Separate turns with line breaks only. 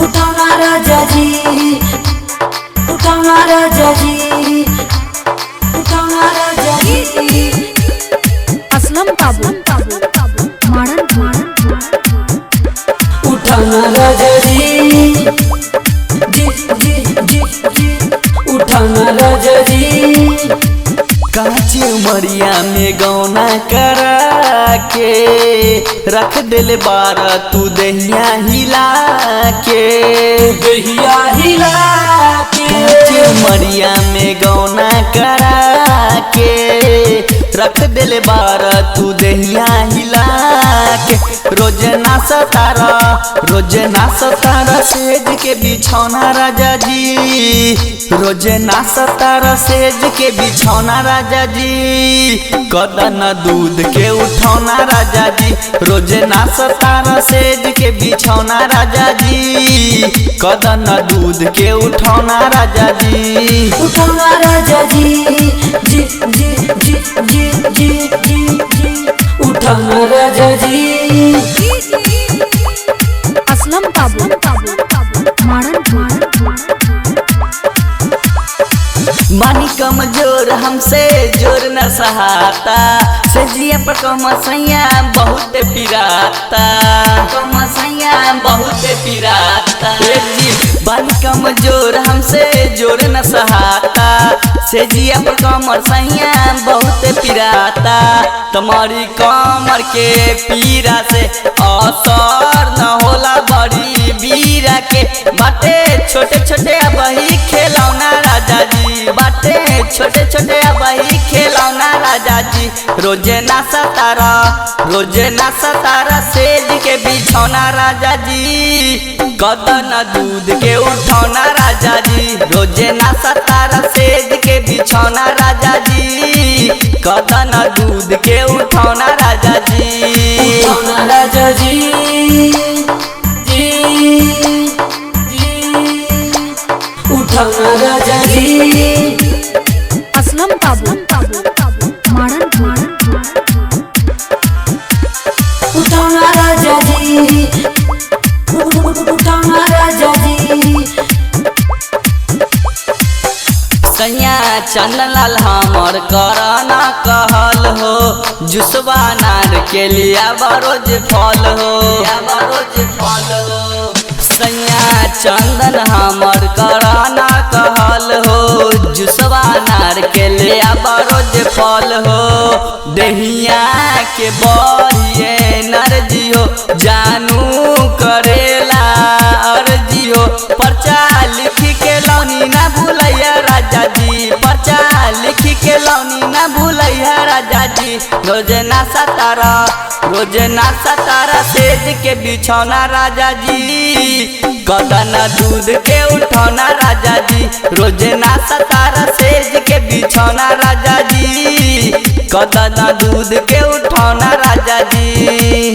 उठाना राजा जी, उठाना राजा जी, उठाना राजा जी।
असलम काबू मारन
उठाना राजा जी, जी जी जी जी, उठाना राजा जी।
काची उमरिया में गौना करा के रख दिल बारा तू दहिया हिला के,
दहिया हिला के।
काची उमरिया में गौना करा के रख दिल बारा तू दहिया हिला के। रोज ना सतारा, रोज ना सतारा सेज के बिछौना राजा जी, रोज ना सतारा सेज के बिछौना राजा जी। कदन दूध के उठौना राजा जी, रोज ना सतारा सेज के बिछौना राजा जी। कदन दूध के उठौना राजा जी,
उठौना राजा जी, जी जी जी जी जी जी जी, उठौना राजा जी।
असलम काबू मारन
बानी कमजोर हमसे जोर न सहाता, सजिया पर कमसैया बहुत पिराता, कमसैया बहुत पिराता। बानी कमजोर हमसे जोर न सहाता, सजिया पर कमसैया बहुत पिराता। तुम्हारी कमर के पीरा से असर न होला बड़ी बीरा के। बाटे छोटे छोटे वही खिलौना राजा जी, बाटे छोटे छोटे वही खिलौना राजा जी। रोजे ना सतारा, रोजे ना सतारा सेज के बिछौना राजा जी। कदन दूध के उठौना राजा जी, रोजे ना सतारा सेज के बिछौना राजा जी। कदन दूध के उठौना राजा जी,
उठौना राजा जी, जी जी, उठौना राजा जी।
असलम काबू मारन
उठौना राजा जी, उठौना राजा जी।
सैया चंदन लाल हमर करना कहल हो, जुसवा नार के लिया बरोज फल हो, बरोज फल हो। सैया चंदन हमर करना कहल हो, जुसवा नार के लिया बरोज फल हो। दहिया के बहिए नरजी हो, जानू करेला अर्जी हो। पर्चा लिख के लौनी ना भूलैया राजा जी, पर्चा लिख के लौनी ना भूलैया राजा जी। रोज ना सतारा, रोज ना सतारा सेज के बिछौना राजा जी। कदन दूध के उठौना राजा जी, रोज ना सतारा सेज के बिछौना राजा जी। कदन दूध के उठौना राजा जी।